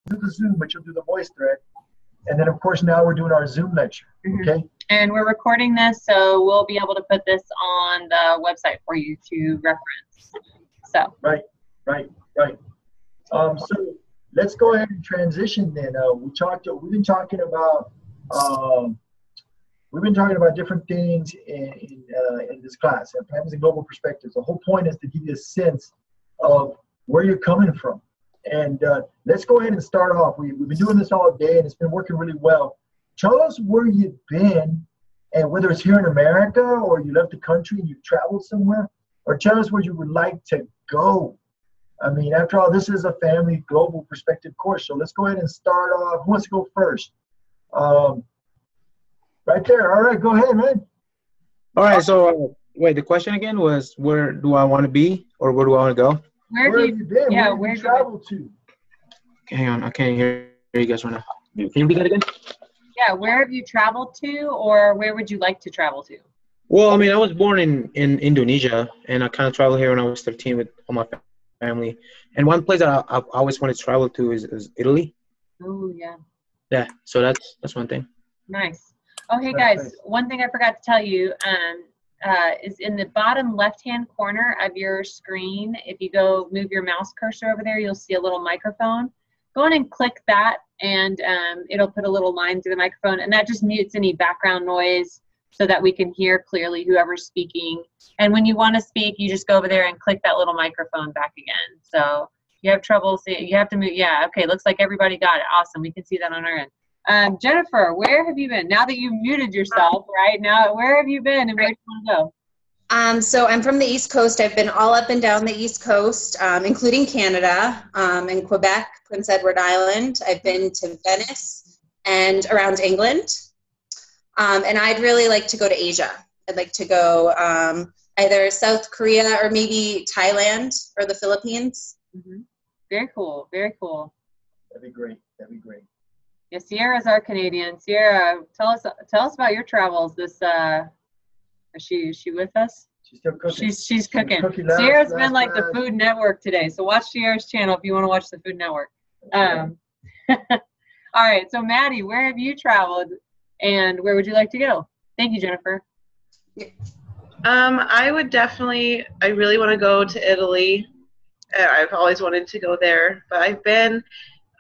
do the Zoom, but you'll do the voice thread. And then, of course, now we're doing our Zoom lecture, okay? And we're recording this, so we'll be able to put this on the website for you to reference. So. Right. So let's go ahead and transition then. We've been talking about different things in this class, Families and Global Perspectives. The whole point is to give you a sense of where you're coming from. And let's go ahead and start off. We've been doing this all day, and it's been working really well. Tell us where you've been, and whether it's here in America or you left the country and you've traveled somewhere, or tell us where you would like to go. I mean, after all, this is a Family Global Perspective course. So let's go ahead and start off. Who wants to go first? Right there. All right, go ahead, man. All right, so wait, the question again was, where do I want to be, or where do I want to go? Where have you been? Yeah, where have you traveled to? Okay, hang on, I can't hear you guys right now. Can you repeat that again? Yeah, where have you traveled to, or where would you like to travel to? Well, I mean, I was born in Indonesia, and I kind of traveled here when I was 13 with all my family. And one place that I always wanted to travel to is Italy. Oh, yeah. Yeah, so that's one thing. Nice. Oh, hey, guys, one thing I forgot to tell you is in the bottom left-hand corner of your screen, if you go move your mouse cursor over there, you'll see a little microphone. Go on and click that, and it'll put a little line through the microphone, and that just mutes any background noise so that we can hear clearly whoever's speaking. And when you want to speak, you just go over there and click that little microphone back again. So you have trouble seeing, you have to move. Yeah, okay, looks like everybody got it. Awesome, we can see that on our end. Jennifer, where have you been? Now that you've muted yourself, right now, where have you been and where do you want to go? So I'm from the East Coast. I've been all up and down the East Coast, including Canada, and Quebec, Prince Edward Island. I've been to Venice and around England. And I'd really like to go to Asia. I'd like to go either South Korea or maybe Thailand or the Philippines. Mm-hmm. Very cool. Very cool. That'd be great. That'd be great. Yeah, Sierra's our Canadian. Sierra, tell us about your travels. Is she with us? She's still cooking. She's cooking. Sierra's been like the Food Network today, so watch Sierra's channel if you want to watch the Food Network. All right, so Maddie, where have you traveled, and where would you like to go? Thank you, Jennifer. I really want to go to Italy. I've always wanted to go there, but I've been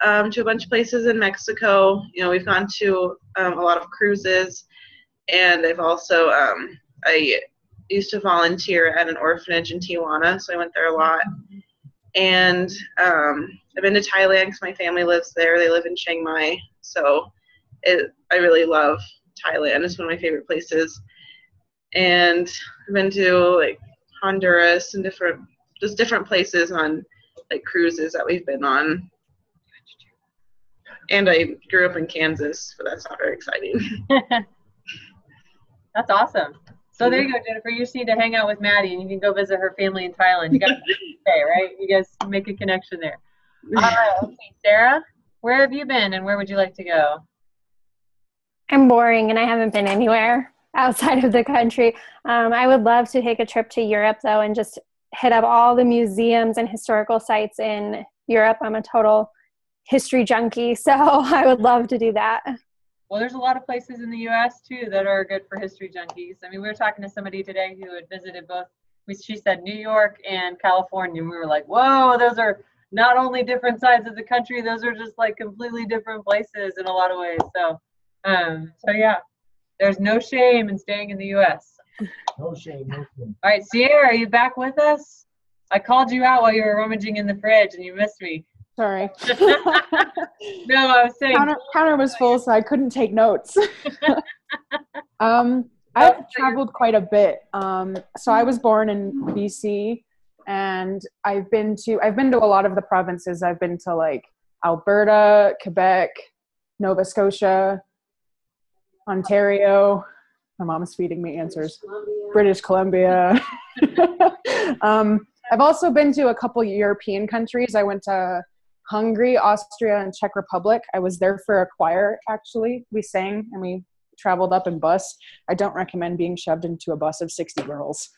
to a bunch of places in Mexico. You know, we've gone to a lot of cruises, and I've also I used to volunteer at an orphanage in Tijuana, so I went there a lot. And I've been to Thailand because my family lives there. They live in Chiang Mai, so I really love Thailand. It's one of my favorite places. And I've been to like Honduras and different places on like cruises that we've been on. And I grew up in Kansas, but that's not very exciting. That's awesome. So there you go, Jennifer. You just need to hang out with Maddie, and you can go visit her family in Thailand. You guys stay, right? You guys make a connection there. All right, okay. Sarah, where have you been, and where would you like to go? I'm boring, and I haven't been anywhere outside of the country. I would love to take a trip to Europe, though, and just hit up all the museums and historical sites in Europe. I'm a total history junkie, so I would love to do that. Well, there's a lot of places in the U.S. too that are good for history junkies. I mean, we were talking to somebody today who had visited both, she said New York and California, and we were like, whoa, those are not only different sides of the country, those are just like completely different places in a lot of ways. So yeah, there's no shame in staying in the U.S. No shame, no shame. All right, Sierra, are you back with us? I called you out while you were rummaging in the fridge and you missed me. Sorry. No, I was saying counter was full, so I couldn't take notes. I've traveled quite a bit. So I was born in BC, and I've been to a lot of the provinces. I've been to like Alberta, Quebec, Nova Scotia, Ontario. My mom is feeding me answers. British Columbia. I've also been to a couple European countries. I went to Hungary, Austria, and Czech Republic. I was there for a choir, actually. We sang and we traveled up in bus. I don't recommend being shoved into a bus of 60 girls.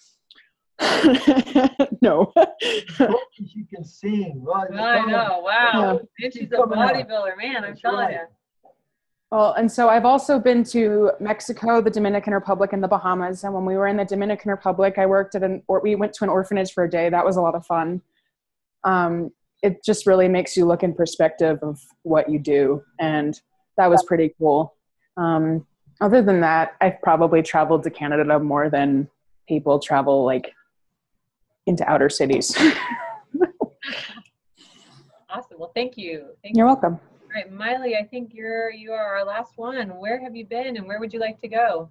No. She can sing. Right? I know. Wow. Yeah. And she's a bodybuilder, man. I'm telling you. Well, and so I've also been to Mexico, the Dominican Republic, and the Bahamas. And when we were in the Dominican Republic, we went to an orphanage for a day. That was a lot of fun. It just really makes you look in perspective of what you do. And that was pretty cool. Other than that, I've probably traveled to Canada more than people travel like into outer cities. Awesome. Well, thank you. You're welcome. All right, Miley, I think you are our last one. Where have you been and where would you like to go?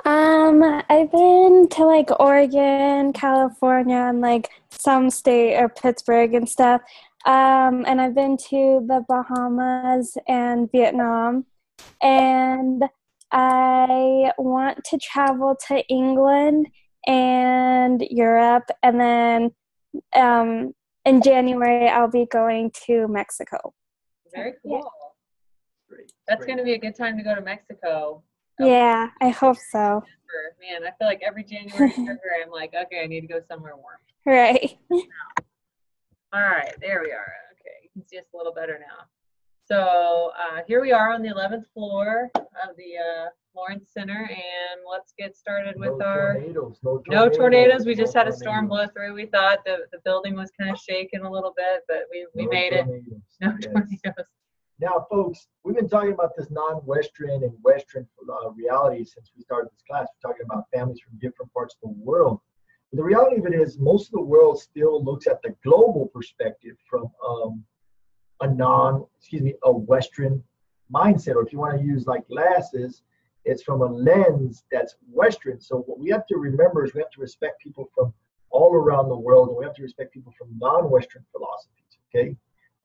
I've been to like Oregon, California, and like some state or Pittsburgh and stuff. And I've been to the Bahamas and Vietnam. And I want to travel to England and Europe. And then in January, I'll be going to Mexico. Very cool. That's going to be a good time to go to Mexico. Yeah, I hope so. Man, I feel like every January, February, I'm like, okay, I need to go somewhere warm. Right. All right, there we are. Okay, you can see us a little better now. So here we are on the 11th floor of the Lawrence Center, and let's get started with no tornadoes. We just had a storm blow through. We thought the building was kind of shaking a little bit, but we made it. No tornadoes. Now, folks, we've been talking about this non-Western and Western reality since we started this class. We're talking about families from different parts of the world. But the reality of it is most of the world still looks at the global perspective from a Western mindset. Or if you want to use like glasses, it's from a lens that's Western. So what we have to remember is we have to respect people from all around the world, and we have to respect people from non-Western philosophies, okay?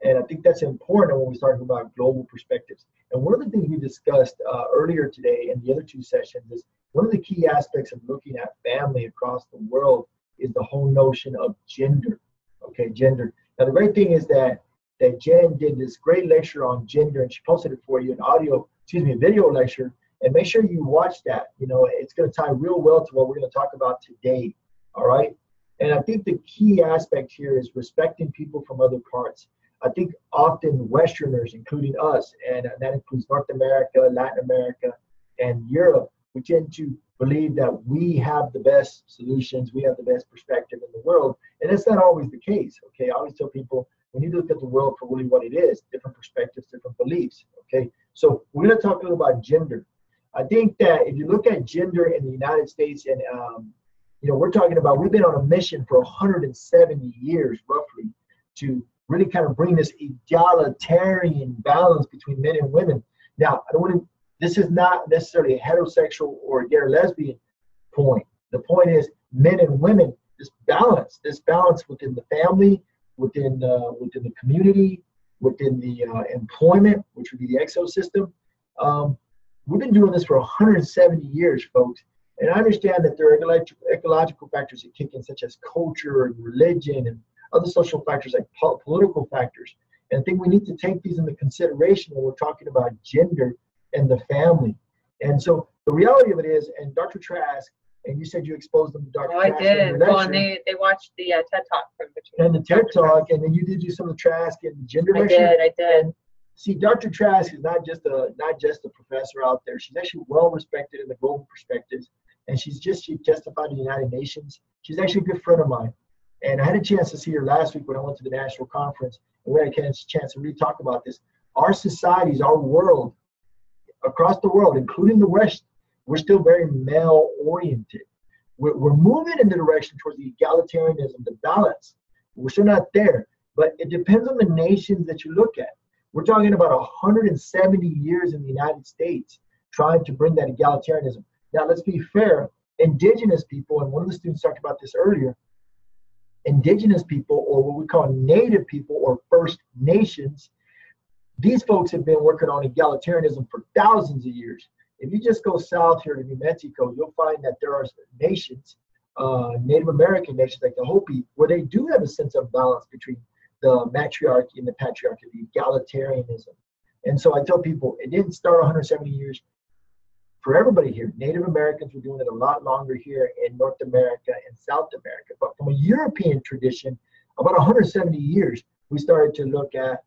And I think that's important when we start talking about global perspectives. And one of the things we discussed earlier today in the other two sessions is one of the key aspects of looking at family across the world is the whole notion of gender, okay, gender. Now, the great thing is that Jen did this great lecture on gender, and she posted it for you, a video lecture, and make sure you watch that. You know, it's going to tie real well to what we're going to talk about today, all right? And I think the key aspect here is respecting people from other parts. I think often Westerners, including us, and that includes North America, Latin America, and Europe, we tend to believe that we have the best solutions, we have the best perspective in the world, and it's not always the case, okay? I always tell people, we need to look at the world for really what it is, different perspectives, different beliefs, okay? So we're going to talk a little about gender. I think that if you look at gender in the United States, and we're talking about, we've been on a mission for 170 years, roughly, to really kind of bring this egalitarian balance between men and women. Now, this is not necessarily a heterosexual or a gay or lesbian point. The point is men and women, this balance within the family, within the community, within the employment, which would be the exo system. We've been doing this for 170 years, folks. And I understand that there are ecological factors that kick in, such as culture and religion and other social factors like political factors. And I think we need to take these into consideration when we're talking about gender and the family. And so the reality of it is, and Dr. Trask, and you said you exposed them to Dr. Trask. I did. Well, and they watched the TED Talk from between. And the TED Talk, and then you did do some of the Trask and the gender lecture. I did. And see, Dr. Trask is not just a professor out there. She's actually well respected in the global perspectives. And she testified in the United Nations. She's actually a good friend of mine. And I had a chance to see her last week when I went to the national conference, and we had a chance to really talk about this. Our societies, our world, across the world, including the West, we're still very male-oriented. We're moving in the direction towards the egalitarianism, the balance. We're still not there, but it depends on the nations that you look at. We're talking about 170 years in the United States trying to bring that egalitarianism. Now, let's be fair. Indigenous people, and one of the students talked about this earlier, Indigenous people, or what we call Native people or First Nations, these folks have been working on egalitarianism for thousands of years. If you just go south here to New Mexico, you'll find that there are nations, Native American nations like the Hopi, where they do have a sense of balance between the matriarchy and the patriarchy, the egalitarianism. And so I tell people, it didn't start 170 years for everybody here. Native Americans were doing it a lot longer here in North America and South America. But from a European tradition, about 170 years, we started to look at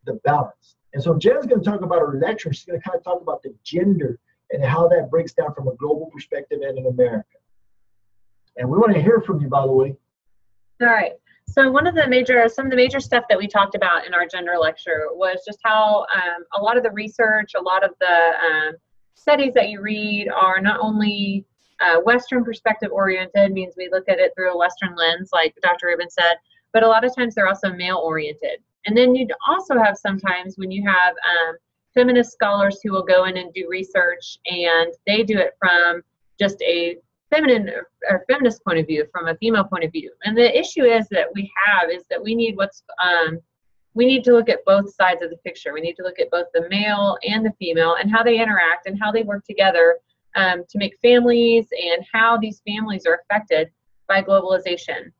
the balance. And so Jen's going to talk about her lecture. She's going to kind of talk about the gender and how that breaks down from a global perspective and in America. And we want to hear from you, by the way. All right. So some of the major stuff that we talked about in our gender lecture was just how a lot of the research, a lot of the studies that you read are not only Western perspective oriented, means we look at it through a Western lens, like Dr. Rubin said, but a lot of times they're also male oriented. And then you'd also have sometimes when you have feminist scholars who will go in and do research, and they do it from just a feminine or feminist point of view, from a female point of view. And the issue is that we need to look at both sides of the picture. We need to look at both the male and the female and how they interact and how they work together to make families, and how these families are affected by globalization.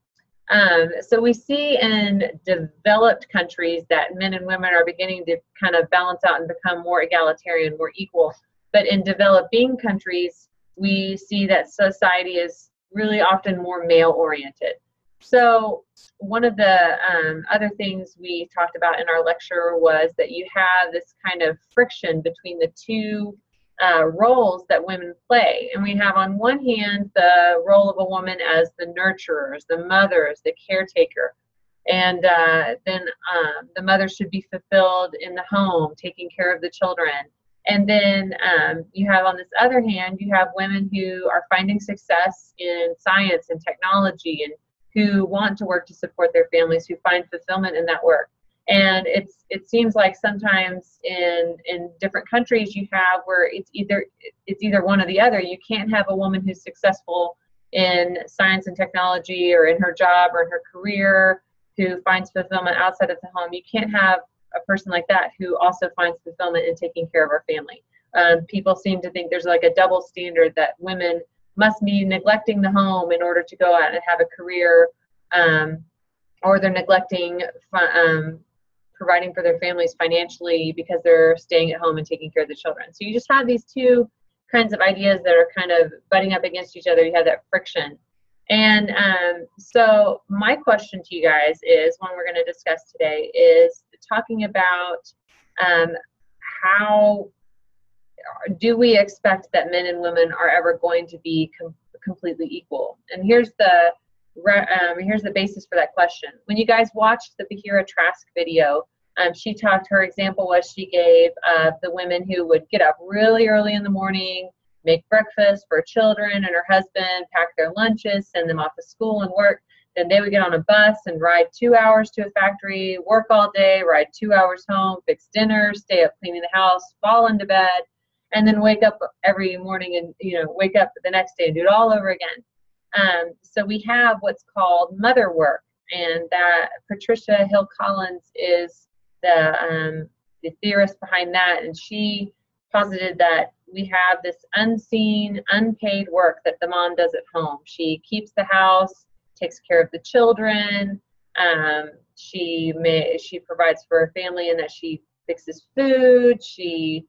So we see in developed countries that men and women are beginning to kind of balance out and become more egalitarian, more equal. But in developing countries, we see that society is really often more male-oriented. So one of the other things we talked about in our lecture was that you have this kind of friction between the two roles that women play. And we have on one hand the role of a woman as the nurturers, the mothers, the caretaker. And then the mother should be fulfilled in the home, taking care of the children. And then you have on this other hand, you have women who are finding success in science and technology, and who want to work to support their families, who find fulfillment in that work. And it seems like sometimes in different countries you have where it's either one or the other. You can't have a woman who's successful in science and technology or in her job or in her career who finds fulfillment outside of the home. You can't have a person like that who also finds fulfillment in taking care of our family. People seem to think there's like a double standard that women must be neglecting the home in order to go out and have a career, or they're neglecting providing for their families financially because they're staying at home and taking care of the children. So you just have these two kinds of ideas that are kind of butting up against each other. You have that friction. And so my question to you guys is, one we're going to discuss today, is talking about how do we expect that men and women are ever going to be completely equal? And here's the basis for that question. When you guys watched the Bahira Trask video, her example was she gave the women who would get up really early in the morning, make breakfast for children and her husband, pack their lunches, send them off to school and work. Then they would get on a bus and ride 2 hours to a factory, work all day, ride 2 hours home, fix dinner, stay up cleaning the house, fall into bed, and then wake up every morning and wake up the next day and do it all over again. So we have what's called mother work, and that Patricia Hill Collins is the theorist behind that, and she posited that we have this unseen, unpaid work that the mom does at home. She keeps the house, takes care of the children. She provides for her family in that she fixes food. She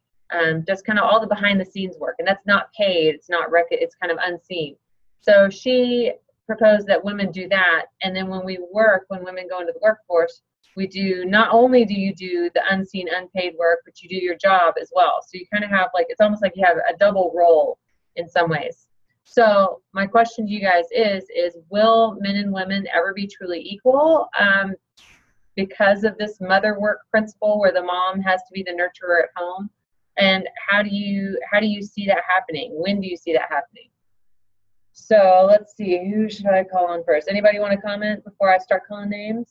does kind of all the behind the scenes work, and that's not paid. It's not it's kind of unseen. So she proposed that women do that, and then when women go into the workforce, not only do you do the unseen, unpaid work, but you do your job as well. So you kind of have it's almost like you have a double role in some ways. So my question to you guys is will men and women ever be truly equal because of this mother work principle where the mom has to be the nurturer at home? And how do you see that happening? When do you see that happening? So let's see, who should I call on first? Anybody want to comment before I start calling names?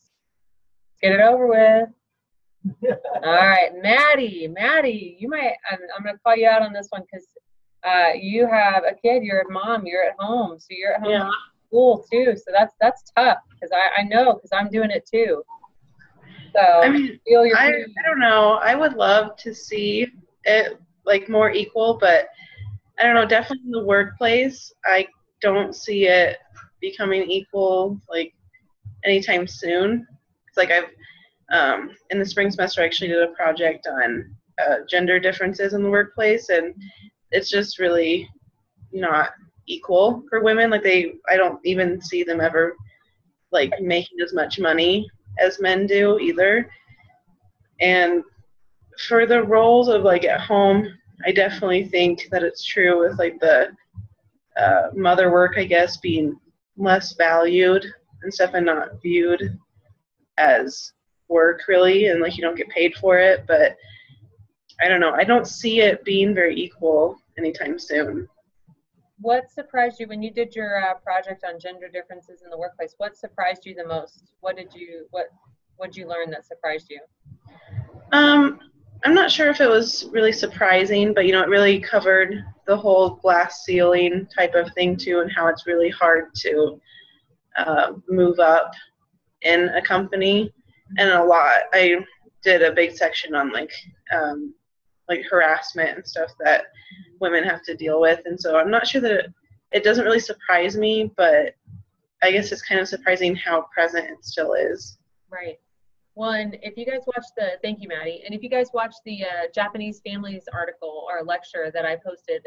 Let's get it over with. All right, Maddie, you might, I'm going to call you out on this one because you have a kid, you're a mom, you're at home, so you're at home in school too. So that's tough because I know because I'm doing it too. So I don't know. I would love to see it more equal, but I don't know. Definitely in the workplace, I don't see it becoming equal anytime soon. It's I've in the spring semester I actually did a project on gender differences in the workplace, and it's just really not equal for women. Like I don't even see them ever like making as much money as men do either. And for the roles of like at home, I definitely think that it's true with like the mother work, I guess, being less valued and stuff and not viewed as work really, and like you don't get paid for it. But I don't know, I don't see it being very equal anytime soon. What surprised you when you did your project on gender differences in the workplace? What surprised you the most? What did you learn that surprised you? I'm not sure if it was really surprising, but it really covered the whole glass ceiling type of thing too, and how it's really hard to move up in a company. And I did a big section on like harassment and stuff that women have to deal with. And so I'm not sure that it doesn't really surprise me, but I guess it's kind of surprising how present it still is. Right. Well, and if you guys thank you, Maddie. And if you guys watch the Japanese families article or lecture that I posted,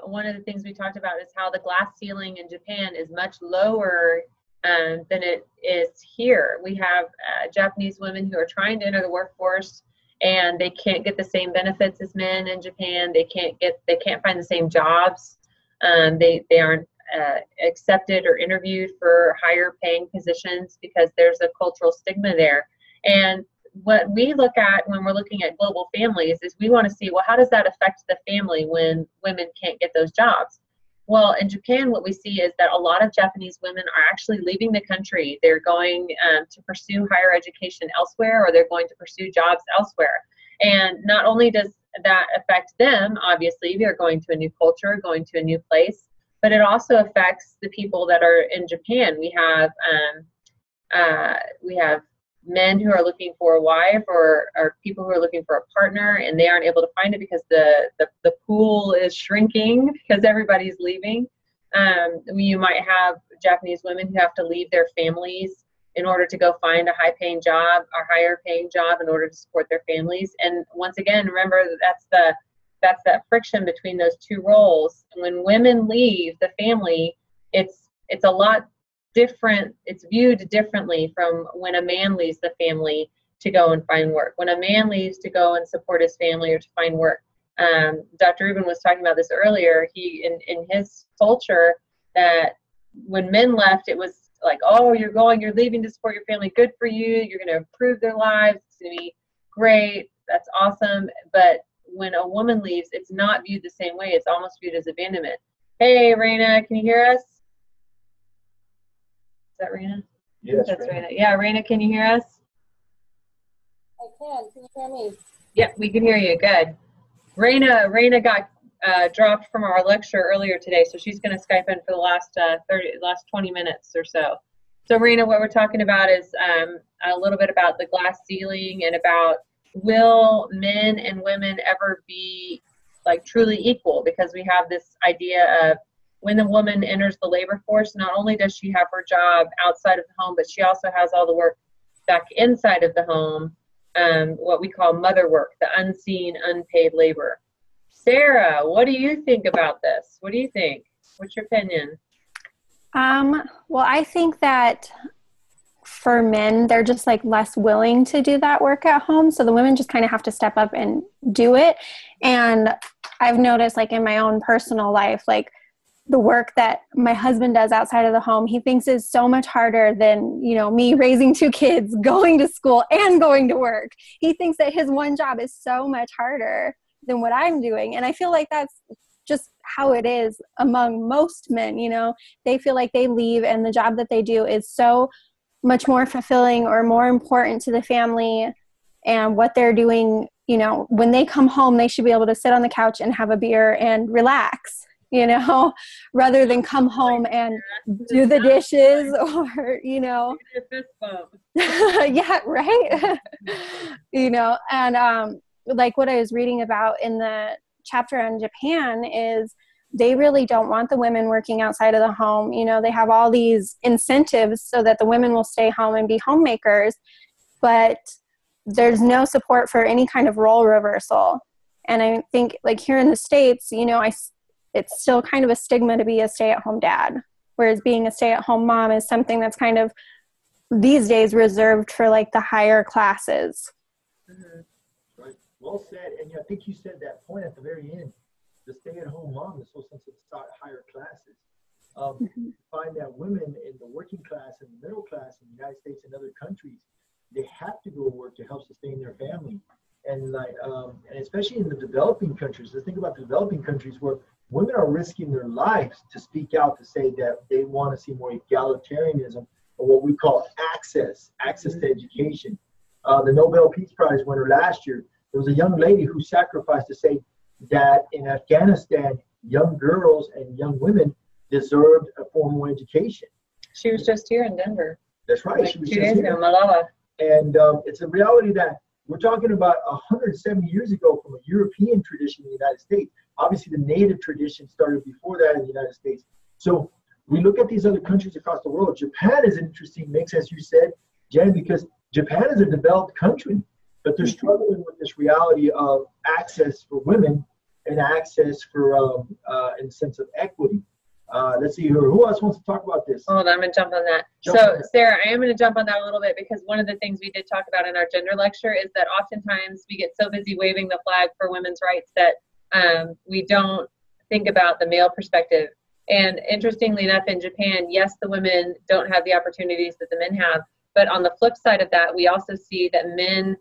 one of the things we talked about is how the glass ceiling in Japan is much lower than it is here. We have Japanese women who are trying to enter the workforce, and they can't get the same benefits as men in Japan. They can't find the same jobs. They aren't accepted or interviewed for higher paying positions because there's a cultural stigma there. And what we look at when we're looking at global families is we want to see, well, how does that affect the family when women can't get those jobs? Well, in Japan, what we see is that a lot of Japanese women are actually leaving the country. They're going to pursue higher education elsewhere, or they're going to pursue jobs elsewhere. And not only does that affect them, obviously, they're going to a new culture, going to a new place, but it also affects the people that are in Japan. We have men who are looking for a wife, or people who are looking for a partner, and they aren't able to find it because the pool is shrinking because everybody's leaving. You might have Japanese women who have to leave their families in order to go find a high-paying job or higher-paying job in order to support their families. And once again, remember that's that friction between those two roles. And when women leave the family, it's a lot different. It's viewed differently from when a man leaves the family to go and find work. When a man leaves to go and support his family or to find work, Dr. Rubin was talking about this earlier. He in his culture, that when men left, it was like, oh, you're leaving to support your family. Good for you. You're going to improve their lives. It's going to be great. That's awesome. But when a woman leaves, it's not viewed the same way. It's almost viewed as abandonment. Hey, Raina, can you hear us? Is that Raina? Yes, that's Raina. Yeah, Raina, can you hear us? I can. Can you hear me? Yep, we can hear you. Good. Raina got dropped from our lecture earlier today, so she's going to Skype in for the last 20 minutes or so. So, Raina, what we're talking about is a little bit about the glass ceiling and about, will men and women ever be like truly equal? Because we have this idea of, when the woman enters the labor force, not only does she have her job outside of the home, but she also has all the work back inside of the home, what we call mother work, the unseen, unpaid labor. Sarah, what do you think about this? What do you think? What's your opinion? Well, I think that for men, they're just like less willing to do that work at home. So the women just kind of have to step up and do it. And I've noticed, like in my own personal life, like the work that my husband does outside of the home, he thinks is so much harder than, me raising 2 kids, going to school and going to work. He thinks that his one job is so much harder than what I'm doing. And I feel like that's just how it is among most men. They feel like they leave and the job that they do is so much more fulfilling or more important to the family, and what they're doing, when they come home, they should be able to sit on the couch and have a beer and relax, rather than come home and do the dishes or, yeah, right. And like what I was reading about in the chapter on Japan is they really don't want the women working outside of the home. They have all these incentives so that the women will stay home and be homemakers, but there's no support for any kind of role reversal. And I think like here in the States, you know, it's still kind of a stigma to be a stay-at-home dad, whereas being a stay-at-home mom is something that's kind of these days reserved for like the higher classes. Mm-hmm. Right. Well said. And I think you said that point at the very end. The stay-at-home mom is so sensitive to higher classes. You find that women in the working class and the middle class in the United States and other countries, they have to go to work to help sustain their family. And and especially in the developing countries, let's think about the developing countries where women are risking their lives to speak out to say that they want to see more egalitarianism, or what we call access to education. The Nobel Peace Prize winner last year, there was a young lady who sacrificed to say that in Afghanistan, young girls and young women deserved a formal education. She was just here in Denver. That's right. Like she was 2 days ago, Malala. And it's a reality that we're talking about 170 years ago from a European tradition in the United States. Obviously, the Native tradition started before that in the United States. So we look at these other countries across the world. Japan is an interesting mix, as you said, Jen, because Japan is a developed country, but they're struggling with this reality of access for women and access for, in the sense of equity. Let's see here. Who else wants to talk about this? Hold on, I'm going to jump on that. Sarah, I am going to jump on that a little bit because one of the things we did talk about in our gender lecture is that oftentimes we get so busy waving the flag for women's rights that we don't think about the male perspective. And interestingly enough, in Japan, yes, the women don't have the opportunities that the men have. But on the flip side of that, we also see that men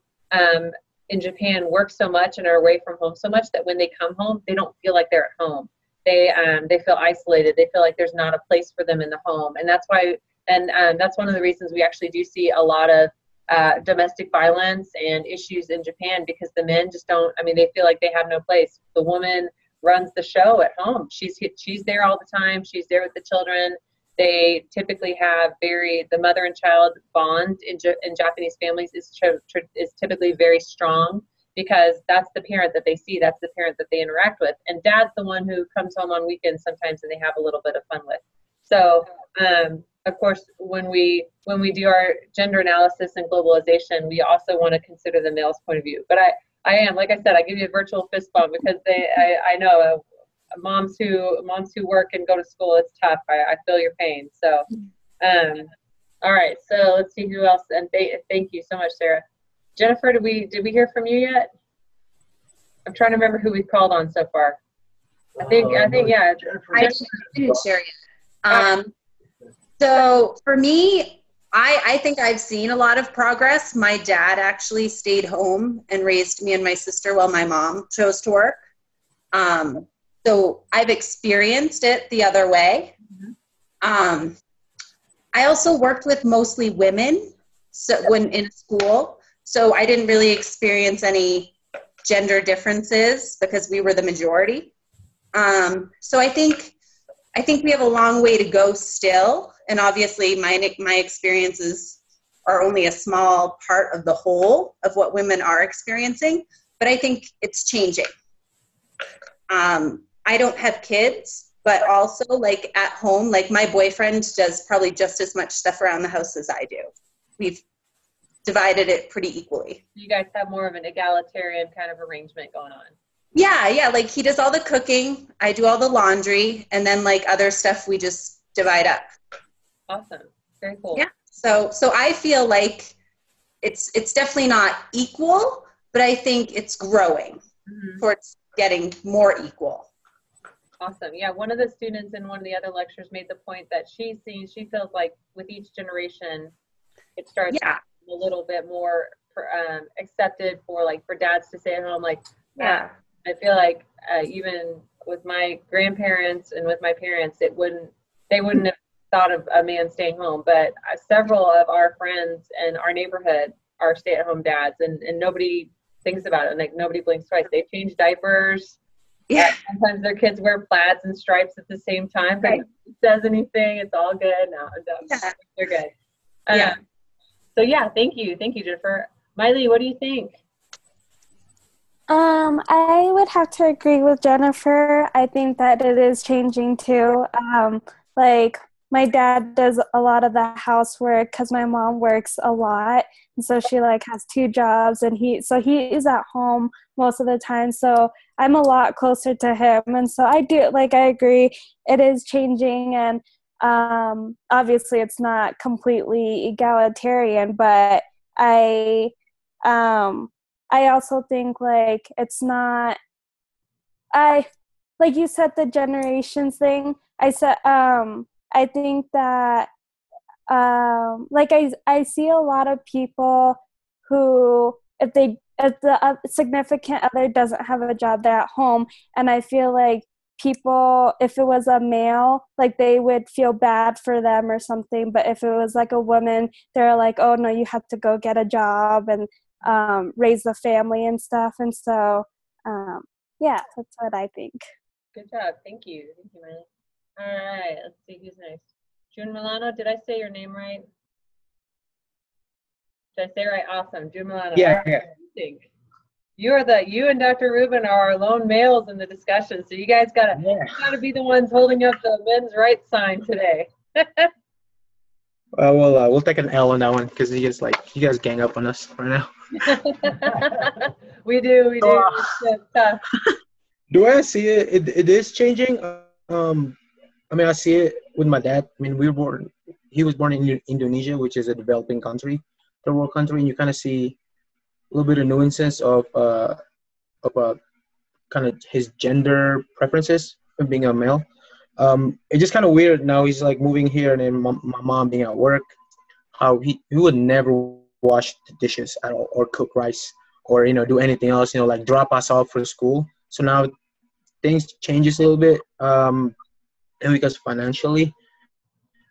in Japan work so much and are away from home so much that when they come home, they don't feel like they're at home. They feel isolated. They feel like there's not a place for them in the home. And that's why, that's one of the reasons we actually do see a lot of domestic violence and issues in Japan, because the men just don't, they feel like they have no place. The woman runs the show at home. She's there all the time. She's there with the children. They typically have the mother and child bond in Japanese families is typically very strong, because that's the parent that they see, that's the parent that they interact with. And dad's the one who comes home on weekends sometimes and they have a little bit of fun with. So, of course, when we do our gender analysis and globalization, we also want to consider the male's point of view. But I am, like I said, I give you a virtual fist bump because I know moms who work and go to school, it's tough. I feel your pain. So, all right. So let's see who else. And thank you so much, Sarah. Jennifer, did we hear from you yet? I'm trying to remember who we've called on so far. I think yeah. Jennifer. I didn't share it. So for me, I think I've seen a lot of progress. My dad actually stayed home and raised me and my sister while my mom chose to work. So I've experienced it the other way. I also worked with mostly women when in school. So I didn't really experience any gender differences because we were the majority. So I think we have a long way to go still. And obviously my experiences are only a small part of the whole of what women are experiencing, but I think it's changing. I don't have kids, but also like at home, like my boyfriend does probably just as much stuff around the house as I do. We've divided it pretty equally. You guys have more of an egalitarian kind of arrangement going on. Yeah. Like he does all the cooking, I do all the laundry, and then like other stuff we just divide up. Awesome. Very cool. Yeah. So I feel like it's definitely not equal, but I think it's growing towards getting more equal. Awesome. Yeah. One of the students in one of the other lectures made the point that she feels like with each generation, it starts a little bit more accepted for dads to stay at home. I feel like even with my grandparents and with my parents, they wouldn't have thought of a man staying home. But several of our friends in our neighborhood are stay-at-home dads, and nobody thinks about it. Like nobody blinks twice. They change diapers. Yeah. Sometimes their kids wear plaids and stripes at the same time. But nobody says anything. It's all good. No, they're good. So thank you, Jennifer. Miley, what do you think? I would have to agree with Jennifer. I think that it is changing too. My my dad does a lot of the housework because my mom works a lot, and so she like has 2 jobs, and he is at home most of the time, so I'm a lot closer to him. And so I agree it is changing, and obviously it's not completely egalitarian, but I also think like it's not, like you said, the generations thing. I think that I see a lot of people who, if the significant other doesn't have a job, they're at home, and I feel like people, if it was a male, like they would feel bad for them or something, but if it was like a woman, they're like, oh no, you have to go get a job and raise the family and stuff. And so yeah, that's what I think. Good job. Thank you, Miley. All right, let's see who's next. June Milano, did I say your name right? Did I say it right? Awesome. June Milano. Yeah. What do you think? You and Dr. Rubin are our lone males in the discussion, so you guys gotta be the ones holding up the men's rights sign today. We'll take an L on that one because you guys gang up on us right now. We do. It's tough. Do I see it? It is changing. I mean, I see it with my dad. I mean, he was born in Indonesia, which is a developing country, third world country, and you kind of see a little bit of nuances of kind of his gender preferences from being a male. It's just kind of weird now. He's like moving here, and then my mom being at work, how he would never wash the dishes at all, or cook rice, or do anything else. Like drop us off for school. So now things changes a little bit, and because financially.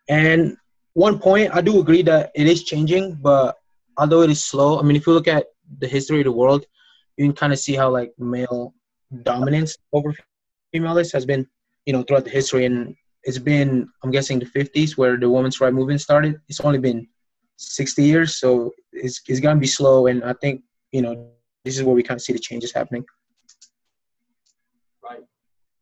And one point, I do agree that it is changing, but although it is slow, I mean, if you look at the history of the world, you can kind of see how like male dominance over female has been, throughout the history. And it's been, I'm guessing, the 50s where the women's right movement started. It's only been 60 years, so it's gonna be slow. And I think this is where we kind of see the changes happening. Right.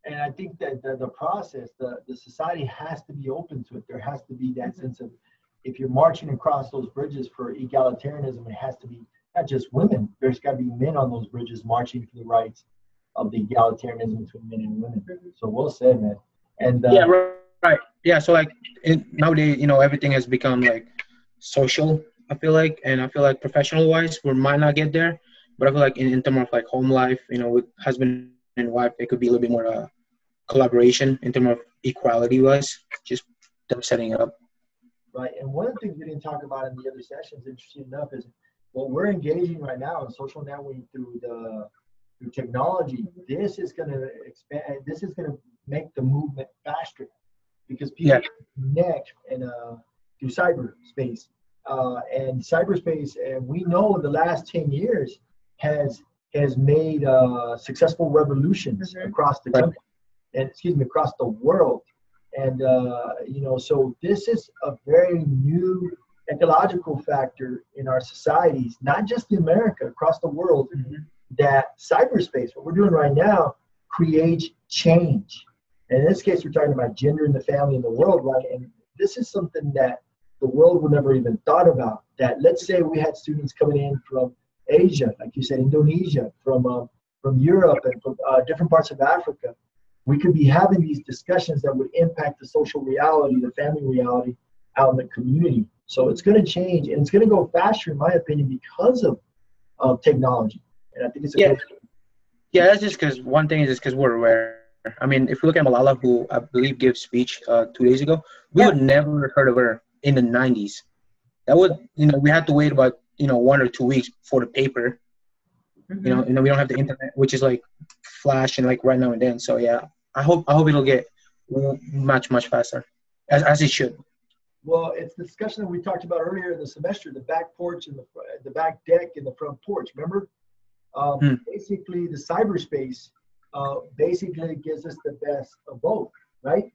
And I think that the process, the society has to be open to it. There has to be that sense of, if you're marching across those bridges for egalitarianism, it has to be not just women. There's got to be men on those bridges marching for the rights of the egalitarianism between men and women. So well said, man. And yeah, right. Yeah. So like nowadays, everything has become like social, I feel like, and I feel like professional wise, we might not get there, but I feel like in terms of like home life, with husband and wife, it could be a little bit more collaboration in terms of equality wise, just them setting it up. Right. And one of the things we didn't talk about in the other sessions, interesting enough, is what we're engaging right now in social networking through technology. This is going to expand. This is going to make the movement faster because people connect through cyberspace. And cyberspace, and we know the last 10 years has made successful revolutions across the country, and across the world. And so this is a very new ecological factor in our societies, not just in America, across the world, that cyberspace, what we're doing right now, creates change. And in this case, we're talking about gender in the family and the world, right? And this is something that the world would never even thought about. That let's say we had students coming in from Asia, like you said, Indonesia, from Europe, and from different parts of Africa. We could be having these discussions that would impact the social reality, the family reality out in the community. So it's going to change, and it's going to go faster, in my opinion, because of technology. And I think it's a good thing. Yeah, that's just because one thing is just because we're aware. I mean, if you look at Malala, who I believe gave speech 2 days ago, we would never heard of her in the 90s. That would, we had to wait about, 1 or 2 weeks for the paper. We don't have the internet, which is like flash and like right now and then. So yeah, I hope it'll get much faster, as it should. Well, it's the discussion that we talked about earlier in the semester, the back porch and the back deck and the front porch. Remember, basically the cyberspace basically gives us the best of both, right?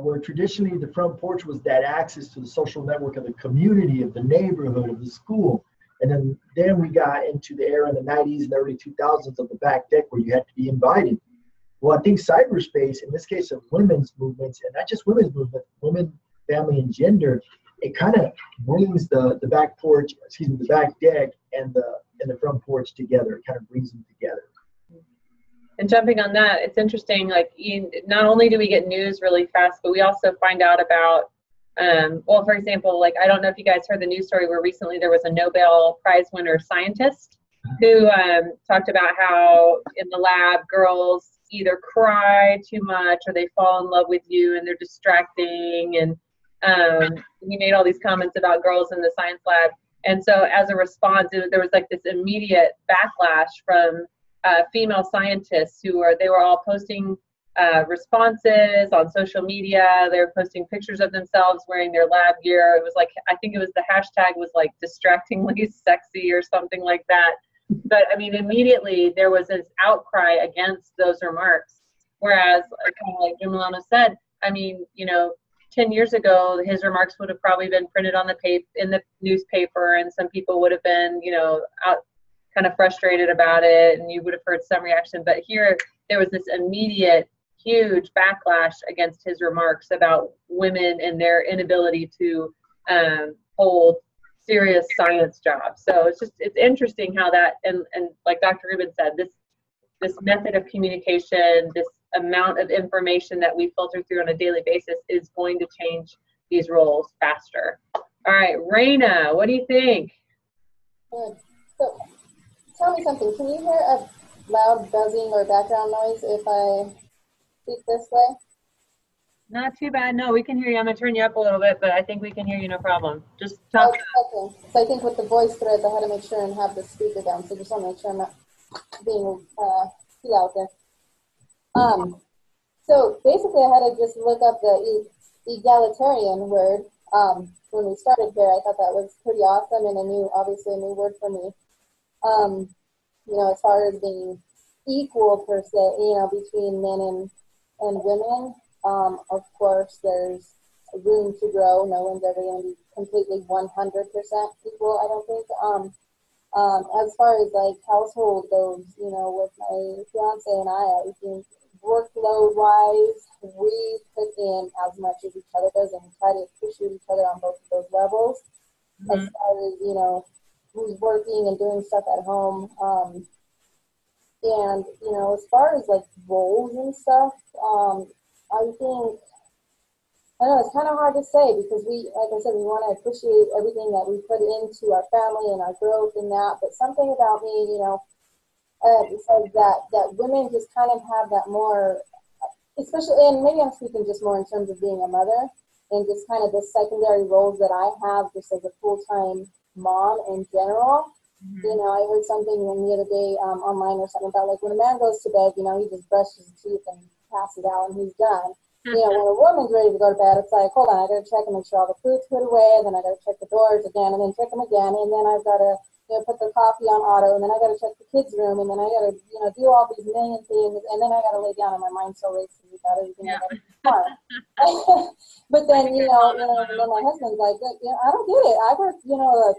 Where traditionally the front porch was that access to the social network of the community, of the neighborhood, of the school. And then we got into the era in the 90s and early 2000s of the back deck where you had to be invited. Well, I think cyberspace, in this case of women's movements, and not just women's movement, women family and gender, it kind of brings the back porch, the back deck and the front porch together. It kind of brings them together. And jumping on that, it's interesting, like, not only do we get news really fast, but we also find out about, well, for example, like, I don't know if you guys heard the news story where recently there was a Nobel Prize winner scientist who talked about how in the lab girls either cry too much or they fall in love with you and they're distracting. And he made all these comments about girls in the science lab. And so as a response, there was like this immediate backlash from female scientists they were all posting responses on social media. They were posting pictures of themselves wearing their lab gear. It was like, I think it was the hashtag was like distractingly sexy or something like that. But I mean, immediately there was this outcry against those remarks. Whereas, kind of like Jim Milano said, I mean, 10 years ago, his remarks would have probably been printed on in the newspaper, and some people would have been, out kind of frustrated about it, and you would have heard some reaction. But here, there was this immediate, huge backlash against his remarks about women and their inability to hold serious science jobs. So it's interesting how that, and like Dr. Rubin said, this method of communication, this amount of information that we filter through on a daily basis is going to change these roles faster. All right, Raina, what do you think? Good. So, tell me something. Can you hear a loud buzzing or background noise if I speak this way? Not too bad. No, we can hear you. I'm going to turn you up a little bit, but I think we can hear you no problem. Just talk. Okay. So I think with the voice threads, I had to make sure and have the speaker down. So just want to make sure I'm not being too out there. So basically, I had to just look up the egalitarian word when we started here. I thought that was pretty awesome and obviously a new word for me. As far as being equal per se, between men and women. Of course, there's room to grow. No one's ever going to be completely 100% equal, I don't think. As far as like household goes, with my fiance and I think workload-wise, we put in as much as each other does and try to appreciate each other on both of those levels. Mm-hmm. As far as, who's working and doing stuff at home. And, as far as like roles and stuff, I think, I don't know, it's kind of hard to say because like I said, we want to appreciate everything that we put into our family and our growth and that, but something about me, says that women just kind of have that more, especially, and maybe I'm speaking just more in terms of being a mother and just kind of the secondary roles that I have just as a full-time mom in general. Mm-hmm. I heard something the other day online or something about like when a man goes to bed, he just brushes his teeth and passes out and he's done. When a woman's ready to go to bed, it's like, hold on, I got to check and make sure all the food's put away, and then I got to check the doors again, and then check them again, and then I've got to, put the coffee on auto, and then I got to check the kids' room, and then I got to, do all these million things, and then I got to lay down and my mind so races about everything I got to do tomorrow. But then, and then my husband's like, I don't get it. I work, a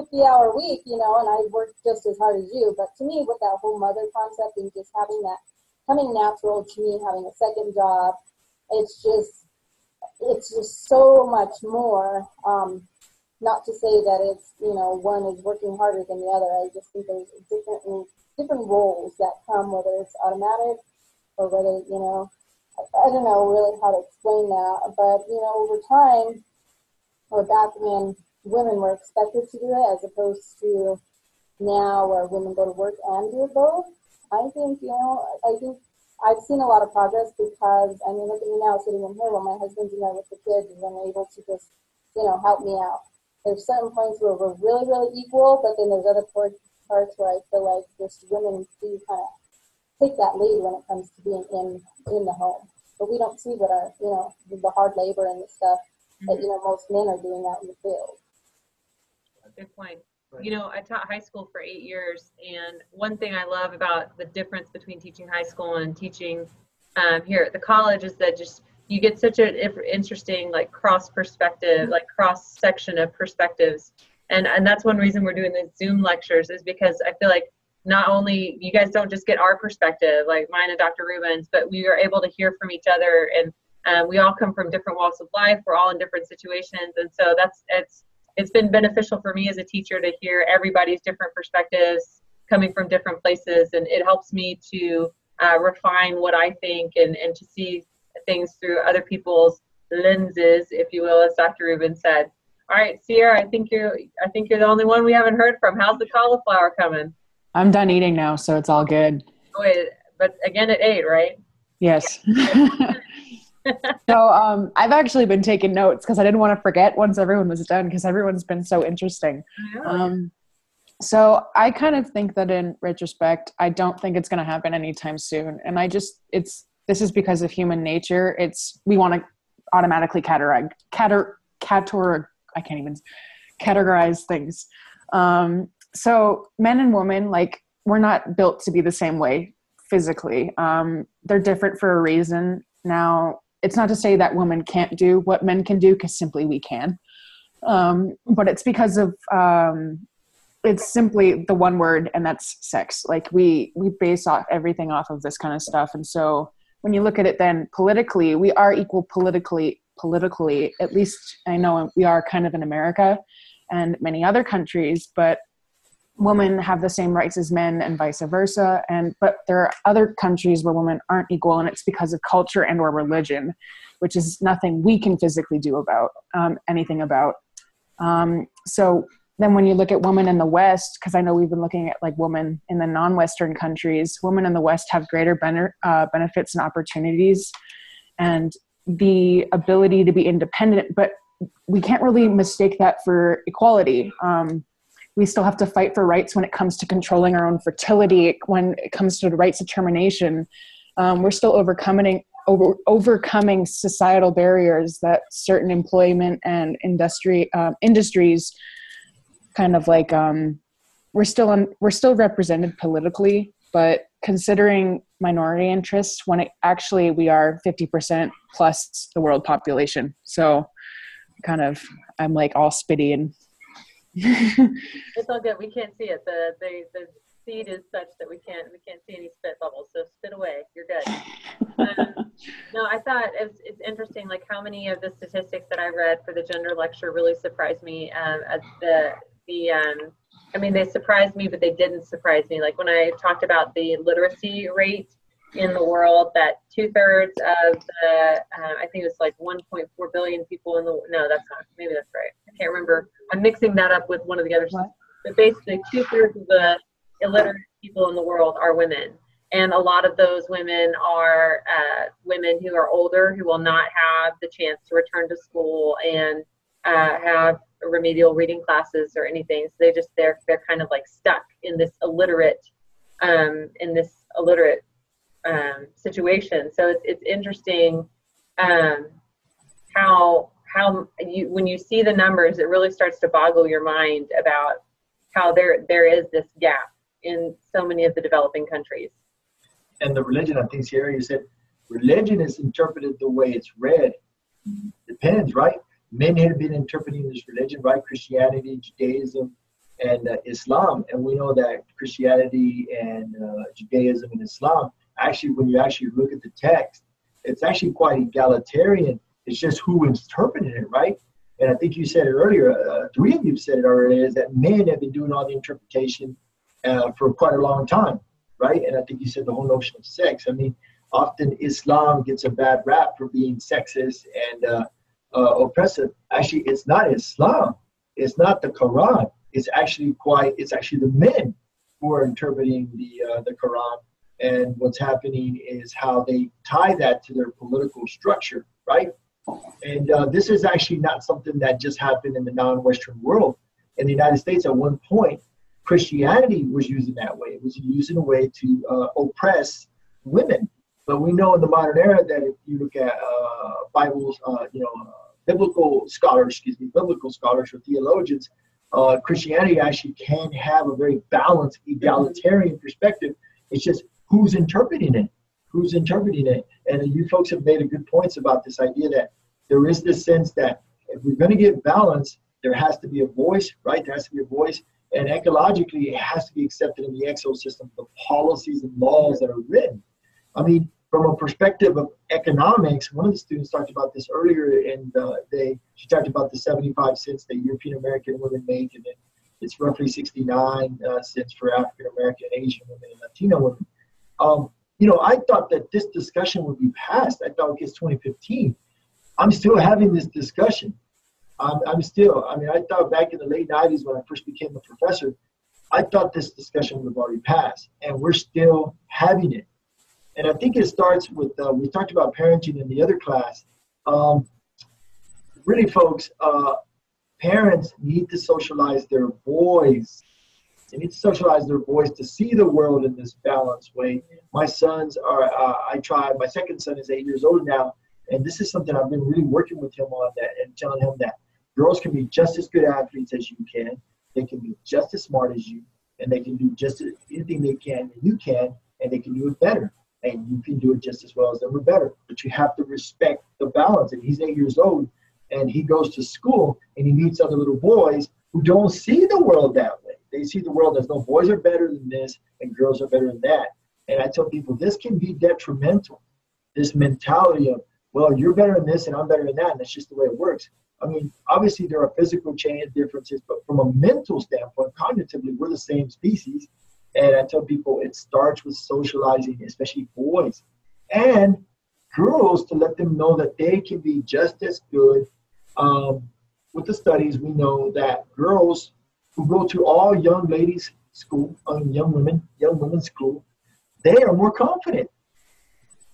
50-hour week, and I work just as hard as you. But to me, with that whole mother concept and just having that coming natural to me, having a second job, it's just so much more. Not to say that it's, one is working harder than the other. I just think there's different roles that come, whether it's automatic or whether, I don't know really how to explain that. But, over time, or back when women were expected to do it as opposed to now where women go to work and do both, I think I've seen a lot of progress because, look at me now sitting in here while my husband's in there with the kids and I'm able to just, help me out. There's certain points where we're really, really equal, but then there's other parts where I feel like just women do kind of take that lead when it comes to being in the home. But we don't see what our, the hard labor and the stuff that, most men are doing out in the field. Good point. I taught high school for 8 years, and one thing I love about the difference between teaching high school and teaching here at the college is that just you get such an interesting like cross perspective, like cross section of perspectives, and that's one reason we're doing these Zoom lectures is because I feel like not only you guys don't just get our perspective, like mine and Dr. Rubin's, but we are able to hear from each other and We all come from different walks of life. We're all in different situations. And so it's been beneficial for me as a teacher to hear everybody's different perspectives coming from different places. And it helps me to refine what I think and to see things through other people's lenses, if you will, as Dr. Rubin said. All right, Sierra, I think you're the only one we haven't heard from. How's the cauliflower coming? I'm done eating now, so it's all good. Wait, but again at 8, right? Yes. So I've actually been taking notes because I didn't want to forget once everyone was done, because everyone's been so interesting. So I kind of think that in retrospect, I don't think it's going to happen anytime soon. And this is because of human nature. We want to automatically categorize things. So men and women, like, we're not built to be the same way physically. They're different for a reason. Now, it's not to say that women can't do what men can do, because simply we can. But it's because of, it's simply the one word, and that's sex. Like, we base off everything off of this kind of stuff. And so when you look at it then politically, we are equal politically, at least I know we are kind of in America and many other countries, but women have the same rights as men and vice versa. But there are other countries where women aren't equal, and it's because of culture and or religion, which is nothing we can physically do about, anything about. So then when you look at women in the West, because I know we've been looking at like women in the non-Western countries, women in the West have greater benefits and opportunities and the ability to be independent, but we can't really mistake that for equality. We still have to fight for rights when it comes to controlling our own fertility, when it comes to the rights of termination. We're still overcoming societal barriers that certain employment and industries kind of like, we're still represented politically, but considering minority interests, when we are 50% plus the world population. So I'm like all spitty and it's all good. We can't see it. The feed is such that we can't see any spit bubbles. So spit away. You're good. No, I thought it's interesting, like how many of the statistics that I read for the gender lecture really surprised me. They surprised me, but they didn't surprise me. Like when I talked about the literacy rate in the world, that 2/3 of the, I think it was like 1.4 billion people no, that's not, maybe that's right. I can't remember. I'm mixing that up with one of the others. But basically 2/3 of the illiterate people in the world are women. And a lot of those women are women who are older, who will not have the chance to return to school and have remedial reading classes or anything. So they're kind of like stuck in this illiterate situation. So it's interesting how when you see the numbers, it really starts to boggle your mind about how there is this gap in so many of the developing countries. And the religion, I think, Sierra, you said religion is interpreted the way it's read. Depends, right? Men have been interpreting this religion, right? Christianity, Judaism, and Islam. And we know that Christianity and Judaism and Islam, actually, when you actually look at the text, it's actually quite egalitarian. It's just who interpreted it, right? And I think you said it earlier, 3 of you said it already, is that men have been doing all the interpretation for quite a long time, right? And I think you said the whole notion of sex. I mean, often Islam gets a bad rap for being sexist and oppressive. Actually, it's not Islam. It's not the Quran. It's actually the men who are interpreting the Quran. And what's happening is how they tie that to their political structure, right? And this is actually not something that just happened in the non-Western world. In the United States, at one point, Christianity was used in that way. It was used in a way to oppress women. But we know in the modern era that if you look at biblical scholars or theologians, Christianity actually can have a very balanced, egalitarian perspective. It's just who's interpreting it. And you folks have made a good points about this idea that there is this sense that if we're going to get balance, there has to be a voice, right? There has to be a voice. And ecologically, it has to be accepted in the exosystem, the policies and laws that are written. I mean, from a perspective of economics, one of the students talked about this earlier in the day. She talked about the 75 cents that European American women make, and then it's roughly 69 cents for African American, Asian women, and Latino women. I thought that this discussion would be passed. I thought it's 2015. I'm still having this discussion. I thought back in the late 90s when I first became a professor, I thought this discussion would have already passed, and we're still having it. And I think it starts with, we talked about parenting in the other class. Really, folks, parents need to socialize their boys. They need to socialize their boys to see the world in this balanced way. My sons are, my second son is 8 years old now, and this is something I've been really working with him on, that and telling him that girls can be just as good athletes as you can. They can be just as smart as you, and they can do just anything they can and you can, and they can do it better. And you can do it just as well as them or better. But you have to respect the balance. And he's 8 years old, and he goes to school, and he meets other little boys who don't see the world that way. They see the world as, no, boys are better than this, and girls are better than that. And I tell people, this can be detrimental, this mentality of, well, you're better than this, and I'm better than that, and that's just the way it works. I mean, obviously there are physical change differences, but from a mental standpoint, cognitively, we're the same species. And I tell people it starts with socializing, especially boys and girls, to let them know that they can be just as good. With the studies, we know that girls who go to all young ladies' school, young women's school, they are more confident.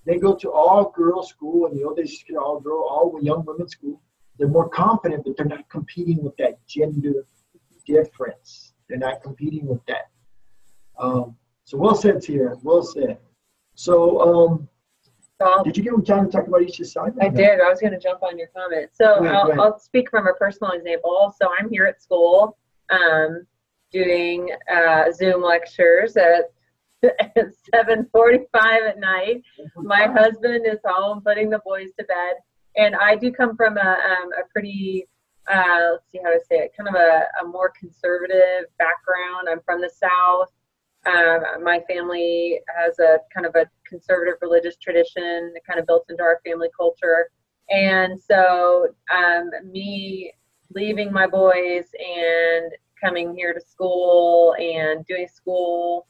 They go to all girls' school, and they just get all young women's school. They're more confident, but they're not competing with that gender difference. They're not competing with that. So well said, Tierra. Well said. So, did you get time to talk about each assignment? I did. I was going to jump on your comment. So I'll speak from a personal example. So I'm here at school doing Zoom lectures at 7:45 at night. My husband is home putting the boys to bed. And I do come from a pretty, let's see how to say it, kind of a more conservative background. I'm from the South. My family has a kind of a conservative religious tradition kind of built into our family culture. And so me leaving my boys and coming here to school and doing school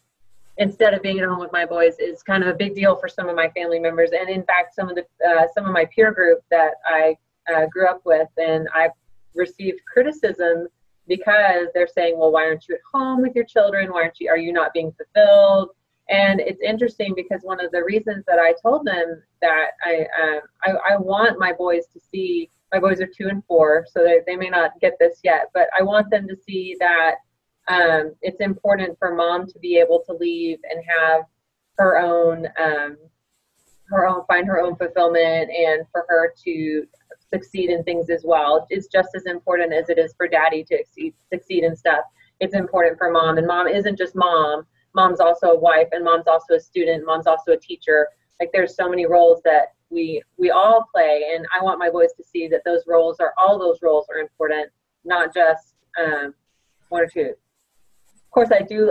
instead of being at home with my boys is kind of a big deal for some of my family members. And in fact, some of my peer group that I grew up with, and I've received criticism because they're saying, well, why aren't you at home with your children? Are you not being fulfilled? And it's interesting because one of the reasons that I told them that I want my boys to see, my boys are 2 and 4, so they may not get this yet, but I want them to see that it's important for mom to be able to leave and have her own find her own fulfillment, and for her to succeed in things as well. It's just as important as it is for daddy to succeed in stuff. It's important for mom, and mom isn't just mom. Mom's also a wife, and mom's also a student. Mom's also a teacher. Like, there's so many roles that we all play, and I want my boys to see that all those roles are important, not just one or two. Of course, I do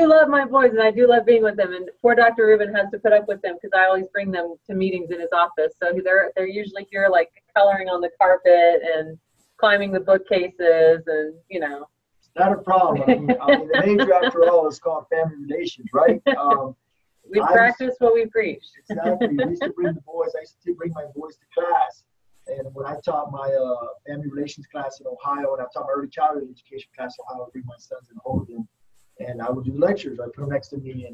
love my boys, and I do love being with them. And poor Dr. Rubin has to put up with them because I always bring them to meetings in his office. So they're usually here, like, coloring on the carpet and climbing the bookcases, and It's not a problem. I mean, the major, after all, is called family relations, right? We practice what we preach. Exactly. I used to bring my boys to class. And when I taught my family relations class in Ohio, and I taught my early childhood education class in Ohio, I would bring my sons and hold them. And I would do lectures. I'd put them next to me,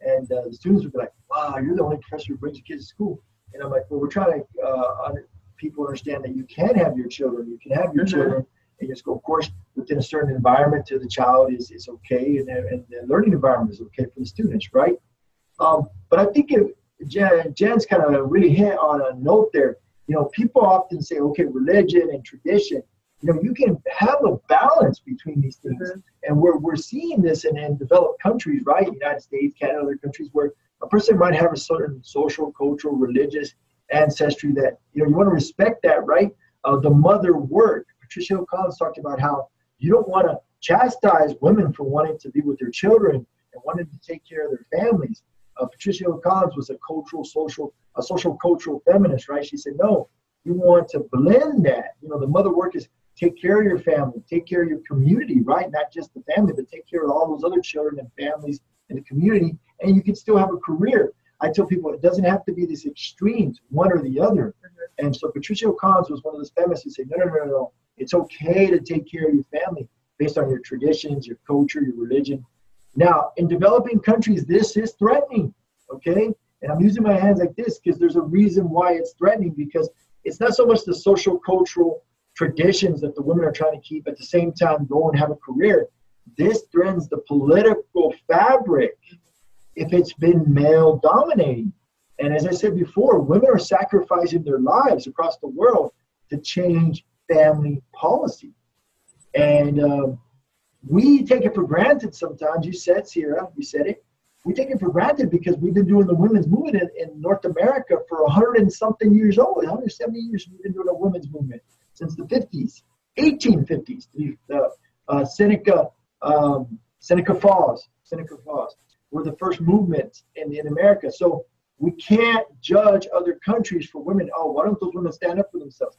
and the students would be like, wow, you're the only professor who brings your kids to school. And I'm like, well, we're trying to people understand that you can have your children. You can have your children. And just go, of course, within a certain environment to the child is okay, and the learning environment is okay for the students, right? But I think Jen's kind of really hit on a note there. People often say, okay, religion and tradition, you can have a balance between these things. Mm-hmm. And we're seeing this in developed countries, right? United States, Canada, other countries, where a person might have a certain social, cultural, religious ancestry that, you want to respect that, right? The mother word. Patricia Hill Collins talked about how you don't want to chastise women for wanting to be with their children and wanting to take care of their families. Patricia Hill Collins was a social cultural feminist, right? She said, no, you want to blend that. You know, the mother work is take care of your family, take care of your community, right? Not just the family, but take care of all those other children and families in the community, and you can still have a career. I tell people it doesn't have to be these extremes, one or the other. And so Patricia Hill Collins was one of those feminists who said, no. It's okay to take care of your family based on your traditions, your culture, your religion. Now, in developing countries, this is threatening, okay? And I'm using my hands like this because there's a reason why it's threatening, because it's not so much the social cultural traditions that the women are trying to keep, at the same time go and have a career. This threatens the political fabric if it's been male dominating. And as I said before, women are sacrificing their lives across the world to change family policy. And we take it for granted sometimes. You said, Sierra, you said it. We take it for granted because we've been doing the women's movement in North America for 100 and something years old, 170 years. We've been doing a women's movement since the 50s, 1850s. Seneca Falls were the first movements in America. So we can't judge other countries for women. Oh, why don't those women stand up for themselves?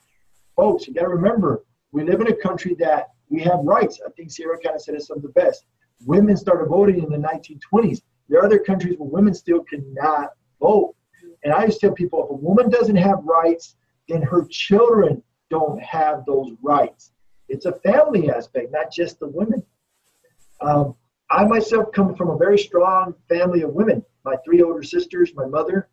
Folks, you got to remember, we live in a country that we have rights. I think Sierra kind of said it some of the best. Women started voting in the 1920s. There are other countries where women still cannot vote. And I just tell people, if a woman doesn't have rights, then her children don't have those rights. It's a family aspect, not just the women. I myself come from a very strong family of women. My 3 older sisters, my mother.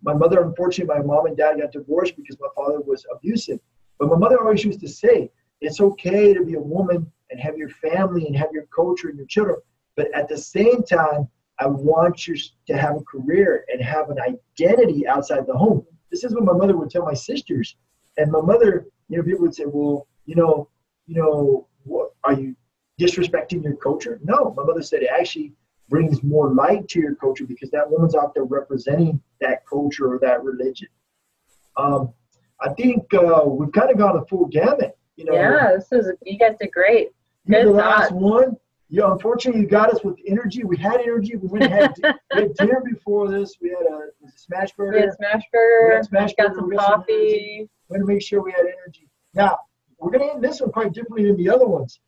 My mother, unfortunately, my mom and dad got divorced because my father was abusive. But my mother always used to say, it's okay to be a woman and have your family and have your culture and your children. But at the same time, I want you to have a career and have an identity outside the home. This is what my mother would tell my sisters. And my mother, people would say, well, what, are you disrespecting your culture? No, my mother said it actually brings more light to your culture because that woman's out there representing that culture or that religion. I think we've kind of gone a full gamut. Yeah, you guys did great. You're the last one. Yeah, unfortunately, you got us with energy. We had energy. We had dinner before this. We had a smash burger. We had smash burger. Got some coffee. We had to make sure we had energy. Now, we're going to end this one quite differently than the other ones.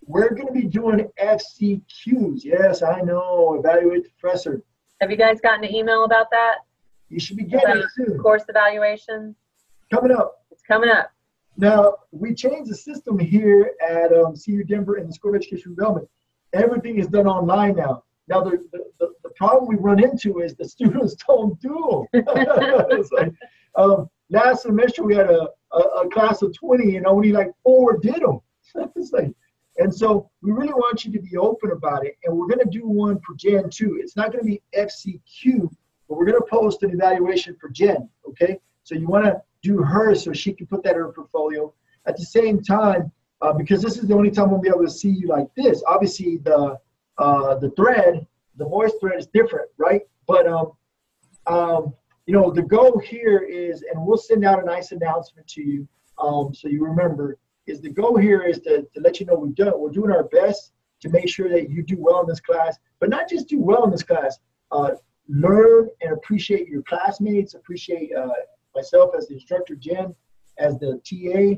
We're going to be doing FCQs. Yes, I know. Evaluate the professor. Have you guys gotten an email about that? You should be getting it soon. Course evaluations. Coming up. It's coming up. Now, we changed the system here at CU Denver and the School of Education Development. Everything is done online now. Now, the problem we run into is the students don't do them. It's like, last semester, we had a class of 20 and only like 4 did them. It's like, and so we really want you to be open about it. And we're going to do one for Gen 2. It's not going to be FCQ, but we're going to post an evaluation for Gen, okay? So you want to do her so she can put that in her portfolio. At the same time, because this is the only time we'll be able to see you like this. Obviously, the thread, the voice thread is different, right? But the goal here is, and we'll send out a nice announcement to you, so you remember. Is the goal here is to let you know we're doing our best to make sure that you do well in this class, but not just do well in this class. Learn and appreciate your classmates. Appreciate myself as the instructor, Jen as the TA.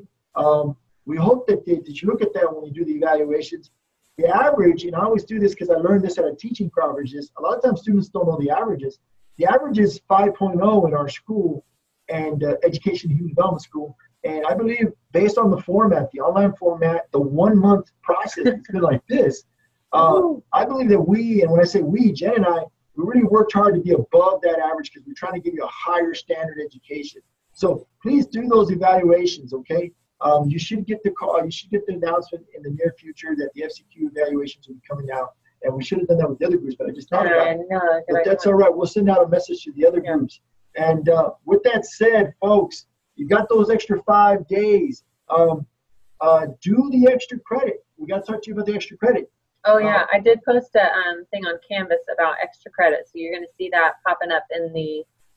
We hope that you look at that when you do the evaluations. The average, and I always do this because I learned this at a teaching conference, is a lot of times students don't know the averages. The average is 5.0 in our school and Education and Human Development School. And I believe based on the format, the online format, the 1-month process, it's been like this. I believe that we, and when I say we, Jen and I, we really worked hard to be above that average because we're trying to give you a higher standard education. So please do those evaluations, okay? You should get the call. You should get the announcement in the near future that the FCQ evaluations will be coming out. And we should have done that with the other groups, but I just thought about it. But that's all right. We'll send out a message to the other groups. And with that said, folks, you got those extra 5 days. Do the extra credit. We got to talk to you about the extra credit. Oh, yeah. I did post a thing on Canvas about extra credit. So you're going to see that popping up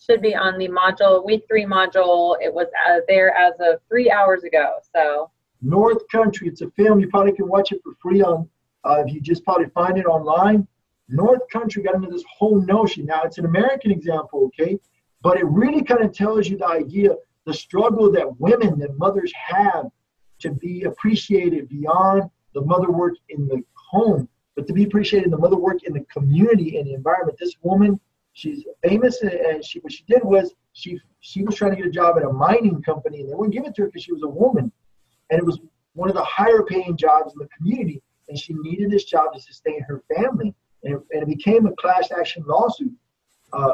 should be on the module, week 3 module. It was there as of 3 hours ago. So North Country, it's a film. You probably can watch it for free on, if you just probably find it online. North Country got into this whole notion. Now, it's an American example, okay? But it really kind of tells you the idea, the struggle that women, that mothers have to be appreciated beyond the mother work in the home, but to be appreciated in the mother work in the community and the environment. This woman, she's famous, and what she did was she was trying to get a job at a mining company, and they wouldn't give it to her because she was a woman. And it was one of the higher paying jobs in the community, and she needed this job to sustain her family. And it became a class action lawsuit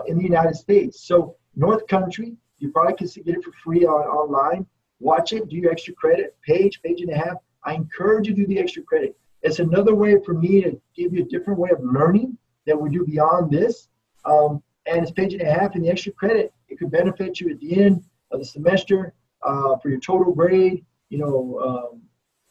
in the United States. So North Country, you probably can get it for free online. Watch it, do your extra credit, page and a half. I encourage you to do the extra credit. It's another way for me to give you a different way of learning that we do beyond this. And it's page and a half, and the extra credit, it could benefit you at the end of the semester for your total grade.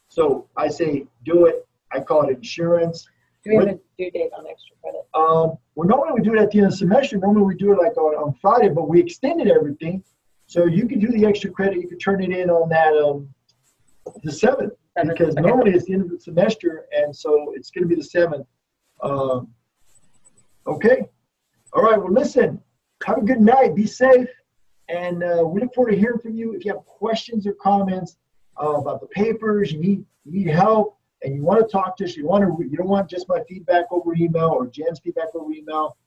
So I say do it. I call it insurance. Do we have a due date on extra credit? Well, normally we do it at the end of the semester. Normally we do it like on Friday, but we extended everything. So you can do the extra credit. You can turn it in on that the 7th, because normally it's the end of the semester, and so it's going to be the 7th. Okay. All right. Well, listen, have a good night. Be safe. And we look forward to hearing from you. If you have questions or comments about the papers, you need help, and you want to talk to us, you don't want just my feedback over email or Jen's feedback over email,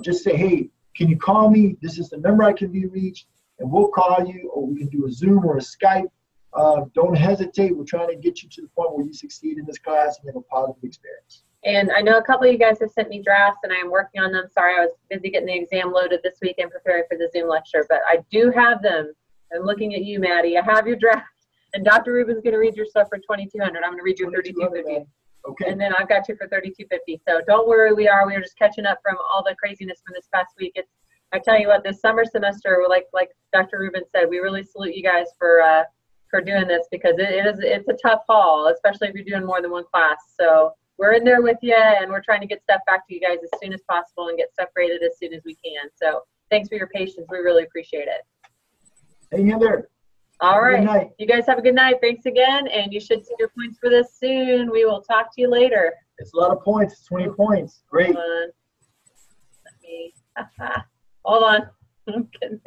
just say, hey, can you call me? This is the number I can be reached, and we'll call you, or we can do a Zoom or a Skype. Don't hesitate. We're trying to get you to the point where you succeed in this class and have a positive experience. And I know a couple of you guys have sent me drafts, and I am working on them. Sorry, I was busy getting the exam loaded this week and preparing for the Zoom lecture, but I do have them. I'm looking at you, Maddie. I have your draft, and Dr. Rubin's going to read your stuff for 2,200. I'm going to read your 3,250. Okay. And then I've got you for 3,250. So don't worry, we are just catching up from all the craziness from this past week. I tell you what, this summer semester, like Dr. Rubin said, we really salute you guys for doing this, because it's a tough haul, especially if you're doing more than one class. So we're in there with you, and we're trying to get stuff back to you guys as soon as possible and get stuff graded as soon as we can. So thanks for your patience. We really appreciate it. Hang in there. All right. Good night. You guys have a good night. Thanks again. And you should see your points for this soon. We will talk to you later. It's a lot of points. It's 20 points. Great. Hold on. Hold on.